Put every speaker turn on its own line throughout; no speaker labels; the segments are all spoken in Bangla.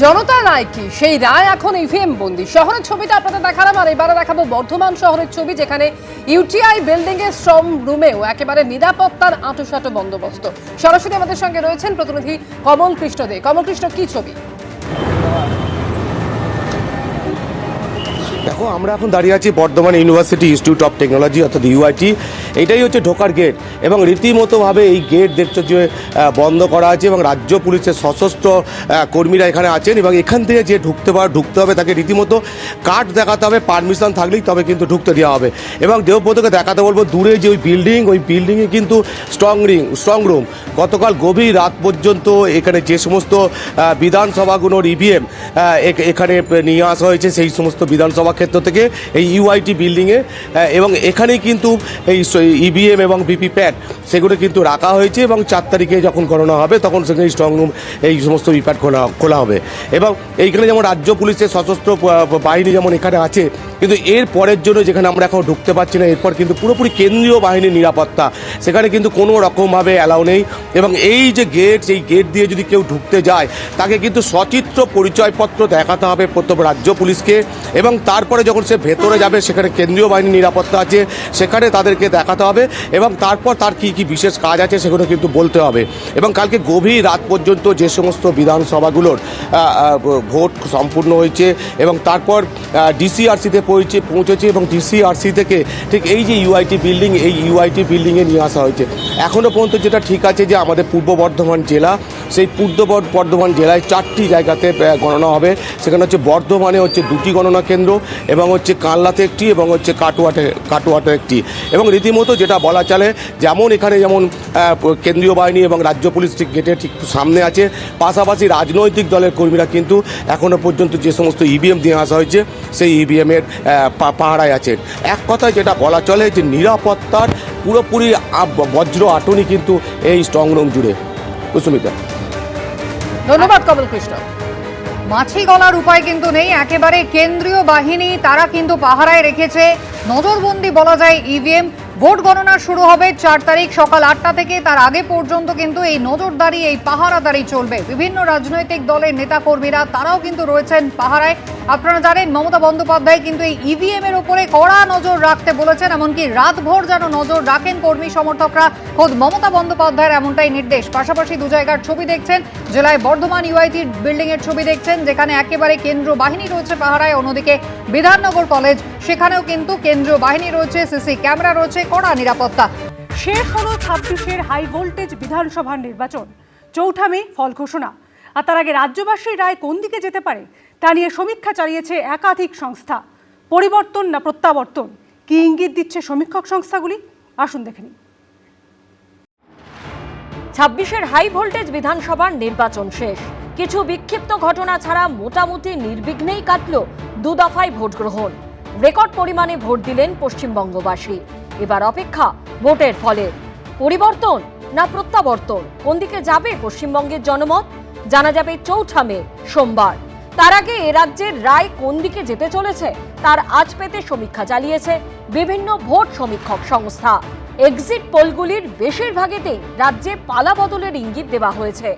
জনতা রায় কি সেই রায় এখন ইভিএম বন্দি। শহরের ছবিটা আপনাদের দেখালাম, আর এবারে দেখাবো বর্ধমান শহরের ছবি, যেখানে ইউটিআই বিল্ডিং এর শ্রম রুমেও একেবারে নিরাপত্তার আঁটোসাঁটো বন্দোবস্ত। সরাসরি আমাদের সঙ্গে রয়েছেন প্রতিনিধি কমল কৃষ্ণ দে। কমল কৃষ্ণ, কি ছবি?
দেখো, আমরা এখন দাঁড়িয়ে আছি Bardhaman university institute of technology অর্থাৎ ইউআইটি। এটাই হচ্ছে ঢোকার গেট এবং রীতিমতোভাবে এই গেট দেখছো যে বন্ধ করা আছে এবং রাজ্য পুলিশের সশস্ত্র কর্মীরা এখানে আছেন এবং এখান থেকে যে ঢুকতে হবে তাকে রীতিমতো কার্ড দেখাতে হবে, পারমিশন থাকলেই তবে কিন্তু ঢুকতে দেওয়া হবে। এবং দেবব্রতকে দেখাতে বলবো দূরে যে ওই বিল্ডিংয়ে কিন্তু স্ট্রং রুম গতকাল গভীর রাত পর্যন্ত এখানে যে সমস্ত বিধানসভাগুলোর ইভিএম এখানে নিয়ে আসা হয়েছে, সেই সমস্ত বিধানসভা ক্ষেত্র থেকে এই ইউআইটি বিল্ডিংয়ে, এবং এখানেই কিন্তু এই ইভিএম এবং ভিভিপ্যাট সেগুলো কিন্তু রাখা হয়েছে এবং 4 তারিখে যখন গণনা হবে তখন সেখানে স্ট্রং রুম এই সমস্ত ভিভিপ্যাট খোলা হবে। এবং এইখানে যেমন রাজ্য পুলিশের সশস্ত্র বাহিনী যেমন এখানে আছে, কিন্তু এর পরের জন্য যেখানে আমরা এখন ঢুকতে পারছি না, এরপর কিন্তু পুরোপুরি কেন্দ্রীয় বাহিনীর নিরাপত্তা, সেখানে কিন্তু কোনো রকমভাবে অ্যালাউ নেই। এবং এই যে গেট, সেই গেট দিয়ে যদি কেউ ঢুকতে যায় তাকে কিন্তু সচিত্র পরিচয়পত্র দেখাতে হবে প্রথম রাজ্য পুলিশকে, এবং তারপরে যখন সে ভেতরে যাবে সেখানে কেন্দ্রীয় বাহিনীর নিরাপত্তা আছে সেখানে তাদেরকে দেখাতে হবে, এবং তারপর তার কী কী বিশেষ কাজ আছে সেগুলো কিন্তু বলতে হবে। এবং কালকে গভীর রাত পর্যন্ত যে সমস্ত বিধানসভাগুলোর ভোট সম্পূর্ণ হয়েছে এবং তারপর ডিসিআরসিতে পৌঁছেছে এবং ডিসিআরসি থেকে ঠিক এই যে ইউআইটি বিল্ডিংয়ে নিয়ে আসা হয়েছে। এখনও পর্যন্ত যেটা ঠিক আছে যে আমাদের পূর্ব বর্ধমান জেলা, সেই পূর্ব বর্ধমান জেলায় 4টি জায়গাতে গণনা হবে। সেখানে হচ্ছে বর্ধমানে হচ্ছে 2টি গণনা কেন্দ্র, এবং হচ্ছে কানলাতে একটি, এবং হচ্ছে কাটোয়াতে একটি। এবং রীতিমতো যেটা বলা চলে, যেমন এখানে যেমন কেন্দ্রীয় বাহিনী এবং রাজ্য পুলিশ ঠিক গেটের ঠিক সামনে আছে, পাশাপাশি রাজনৈতিক দলের কর্মীরা কিন্তু এখনও পর্যন্ত যে সমস্ত ইভিএম দিয়ে আসা হয়েছে সেই ইভিএমের পাহারায় আছেন। এক কথায় যেটা বলা চলে যে নিরাপত্তার পুরোপুরি বজ্র আটনি কিন্তু এই স্ট্রং রুম জুড়ে। কুসুমিতা,
ধন্যবাদ কমল কৃষ্ণ।
মাছি গলার উপায় কিন্তু নেই, একেবারে কেন্দ্রীয় বাহিনী তারা কিন্তু পাহারায় রেখেছে। নজরবন্দি বলা যায় ইভিএম। ভোট গণনা শুরু হবে 4 তারিখ সকাল 8টা থেকে। তার আগে পর্যন্ত কিন্তু এই নজরদারি, এই পাহারাদারি চলবে। বিভিন্ন রাজনৈতিক দলের নেতাকর্মীরা তারাও কিন্তু রয়েছেন পাহারায়। আপনারা জানেন মমতা বন্দ্যোপাধ্যায় কিন্তু এই ইভিএম এর উপরে কড়া নজর রাখতে বলেছেন, এমনকি রাতভর যেন নজর রাখেন কর্মী সমর্থকরা। খোদ মমতা বন্দ্যোপাধ্যায়ের এমনটাই নির্দেশ। পাশাপাশি 2 জায়গার ছবি দেখছেন, জেলায় বর্ধমান ইউআইটি বিল্ডিং এর ছবি দেখছেন, যেখানে একেবারে কেন্দ্রীয় বাহিনী রয়েছে পাহারায়। অন্যদিকে বিধাননগর কলেজ, সেখানেও কিন্তু কেন্দ্রীয় বাহিনী রয়েছে, সিসি ক্যামেরা রয়েছে, কড়া নিরাপত্তা।
শেষ হলো 26-এর হাই ভোল্টেজ বিধানসভার নির্বাচন। 4 মে ফল ঘোষণা। আর তার আগে রাজ্যবাসীর রায় কোন দিকে যেতে পারে তা নিয়ে সমীক্ষা চালিয়েছে একাধিক সংস্থা। পরিবর্তন না প্রত্যাবর্তন, কি ইঙ্গিত দিচ্ছে সমীক্ষক সংস্থাগুলি? আসুন দেখে নিন।
26-এর হাই ভোল্টেজ বিধানসভার নির্বাচন শেষ। কিছু বিক্ষিপ্ত ঘটনা ছাড়া মোটামুটি নির্বিঘ্নেই কাটল 2 দফায় ভোট গ্রহণ। রেকর্ড পরিমাণে ভোট দিলেন পশ্চিমবঙ্গবাসী। এবার অপেক্ষা ভোটের ফলে। পরিবর্তন না প্রত্যাবর্তন, কোন দিকে যাবে পশ্চিমবঙ্গের জনমত জানা যাবে 4 মে সোমবার। তার আগে এ রাজ্যের রায় কোন দিকে যেতে চলেছে তার আজ পেতে সমীক্ষা চালিয়েছে বিভিন্ন ভোট সমীক্ষক সংস্থা। এক্সিট পোলগুলির বেশিরভাগেতেই রাজ্যে পালা বদলের ইঙ্গিত দেওয়া হয়েছে।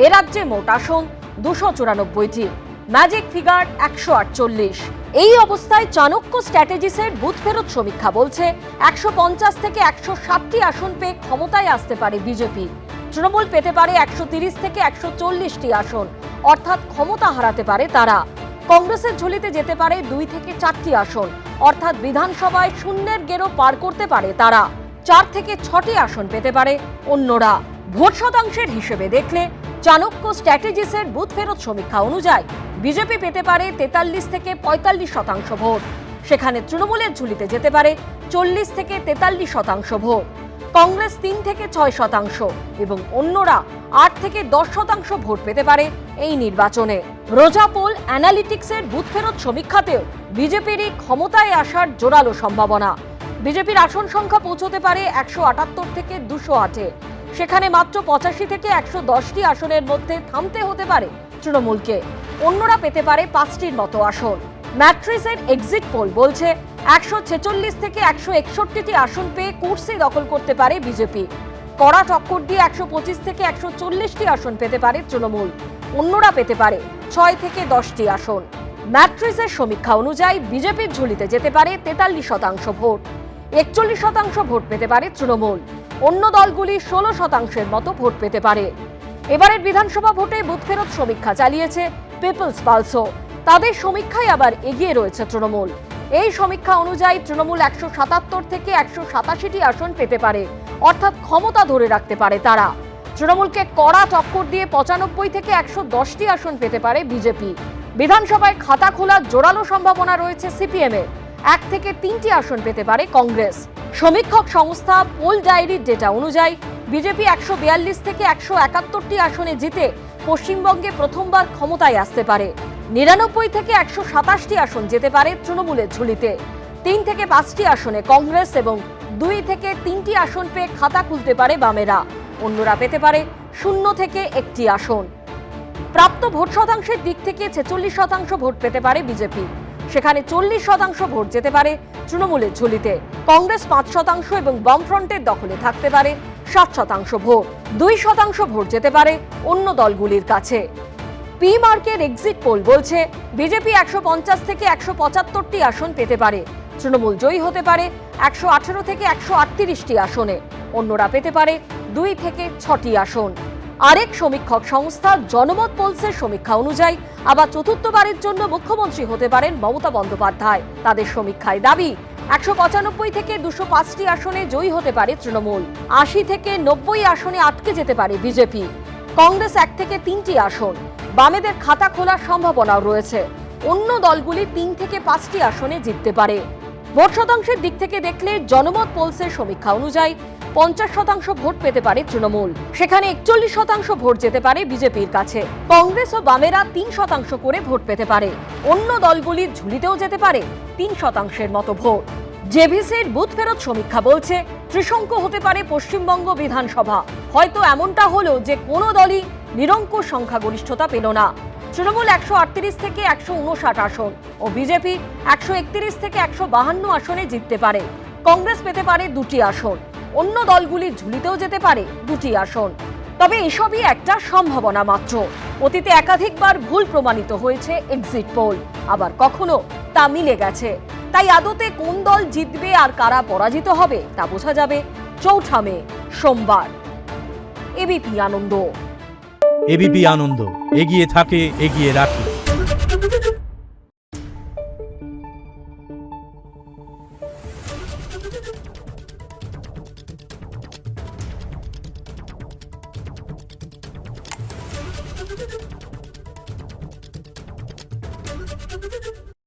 এ রাজ্যে মোট আসন 294টি, ম্যাজিক ফিগার 148। এই অবস্থায় চাণক্য স্ট্র্যাটেজিসের বুথ ফেরত সমীক্ষা বলছে 150 থেকে 160টি আসন পেয়ে ক্ষমতায় আসতে পারে বিজেপি। তৃণমূল পেতে পারে 130 থেকে 140টি আসন, অর্থাৎ ক্ষমতা হারাতে পারে তারা। কংগ্রেসের ঝুলিতে যেতে পারে 2 থেকে 4টি আসন, অর্থাৎ বিধানসভায় শূন্যের গেরো পার করতে পারে তারা। 4 থেকে 6টি আসন পেতে পারে অন্যরা। ভোট শতাংশের হিসেবে দেখলে চাণক্য স্ট্র্যাটেজিসের বুথ ফেরত সমীক্ষা অনুযায়ী বিজেপি পেতে পারে 43 থেকে 45% ভোট। সেখানে তৃণমূলের ঝুলিতে যেতে পারে 40 থেকে 43% ভোট। কংগ্রেস 3 থেকে 6% এবং অন্যরা 8 থেকে 10% ভোট পেতে পারে এই নির্বাচনে। রোজা পোল অ্যানালিটিক্সের বুথ ফেরত সমীক্ষাতেও বিজেপিরই ক্ষমতায় আসার জোরালো সম্ভাবনা। বিজেপির আসন সংখ্যা পৌঁছতে পারে 178 থেকে 208-এ। সেখানে মাত্র 85 থেকে 110টি আসনের মধ্যে থামতে হতে পারে তৃণমূলকে। অন্যরা পেতে পারে 5টির মতো আসন। ম্যাট্রিসের এক্সিট পোল বলছে 146 থেকে 161টি আসন পেয়ে কুর্সি দখল করতে পারে বিজেপি। কড়া টক্কর দিয়ে 125 থেকে 140টি আসন পেতে পারে তৃণমূল। অন্যরা পেতে পারে 6 থেকে 10টি আসন। ম্যাট্রিক্সের সমীক্ষা অনুযায়ী বিজেপির ঝুলিতে যেতে পারে 43% ভোট, 41% ভোট পেতে পারে তৃণমূল, অন্য দলগুলি 16% মতো ভোট পেতে পারে। এবারের বিধানসভা ভোটে বুথ ফেরত সমীক্ষা চালিয়েছে পিপলস পালসও। তাদের সমীক্ষায় আবার এগিয়ে রয়েছে তৃণমূল। এই সমীক্ষা অনুযায়ী তৃণমূল 177 থেকে 187টি আসন পেতে পারে, অর্থাৎ ক্ষমতা ধরে রাখতে পারে তারা। তৃণমূলকে কড়া টক্কর দিয়ে 95 থেকে 110টি আসন পেতে পারে বিজেপি। বিধানসভায় খাতা খোলার জোরালো সম্ভাবনা রয়েছে সিপিএমের। 1 থেকে 3টি আসন পেতে পারে কংগ্রেস। সমীক্ষক সংস্থা পোল ডায়েরির ডেটা অনুযায়ী বিজেপি 142 থেকে 171টি আসনে জিতে পশ্চিমবঙ্গে প্রথমবার ক্ষমতায় আসতে পারে। 99 থেকে 127টি আসন যেতে পারে তৃণমূলের ঝুলিতে। 3 থেকে 5টি আসনে কংগ্রেস এবং 2 থেকে 3টি আসন পেয়ে খাতা খুলতে পারে বামেরা। অন্যরা পেতে পারে 0 থেকে 1টি আসন। প্রাপ্ত ভোট শতাংশের দিক থেকে 46% ভোট পেতে পারে বিজেপি। সেখানে 40% ভোট যেতে পারে তৃণমূলের ঝুলিতে। কংগ্রেস 5% এবং বামফ্রন্টের দখলে থাকতে পারে 7% ভোট। 2% ভোট যেতে পারে অন্য দলগুলির কাছে। পি মার্কের এক্সিট পোল বলছে বিজেপি 150 থেকে 175টি আসন পেতে পারে। তৃণমূল জয়ী হতে পারে 118 থেকে 138টি আসনে। অন্যরা পেতে পারে 2 থেকে 6টি আসন। আরেক সমীক্ষক সংস্থা জনমত পোলসের সমীক্ষা অনুযায়ী আবার চতুর্থবারের জন্য মুখ্যমন্ত্রী হতে পারেন মমতা বন্দ্যোপাধ্যায়। তাদের সমীক্ষায় দাবি 195 থেকে 205টি আসনে জয়ী হতে পারে তৃণমূল। 80 থেকে 90 আসনে আটকে যেতে পারে বিজেপি। কংগ্রেস 1 থেকে 3টি আসন। বামেদের খাতা খোলার সম্ভাবনাও রয়েছে। অন্য দলগুলি 3 থেকে 5টি আসনে জিততে পারে। ভোট শতাংশের দিক থেকে দেখলে জনমত পোলসের সমীক্ষা অনুযায়ী 50% ভোট পেতে পারে তৃণমূল। সেখানে 41% ভোট যেতে পারে বিজেপির কাছে। কংগ্রেস ও বামেরা 3% করে ভোট পেতে পারে। অন্য দলগুলির ঝুলিতেও যেতে পারে 3%-এর মতো ভোট। জেভিসির বুথ ফেরত সমীক্ষা বলছে ত্রিশঙ্ক হতে পারে পশ্চিমবঙ্গ বিধানসভা। হয়তো এমনটা হলো যে কোনো দলই নিরঙ্কুশ সংখ্যাগরিষ্ঠতা পেল না। তৃণমূল 138 থেকে 159 আসন ও বিজেপি 131 থেকে 152 আসনে জিততে পারে। কংগ্রেস পেতে পারে 2টি আসন। অন্য দলগুলির ঝুলিতেও যেতে পারে 2টি আসন। তবে এসবই একটা সম্ভাবনা মাত্র। অতীতে একাধিকবার ভুল প্রমাণিত হয়েছে এক্সিট পোল, আবার কখনো তা মিলে গেছে। তাই আদতে কোন দল জিতবে আর কারা পরাজিত হবে তা বোঝা যাবে 4 মে সোমবার। এবিপি আনন্দ।
এবিপি আনন্দ, এগিয়ে থাকে, এগিয়ে রাখে।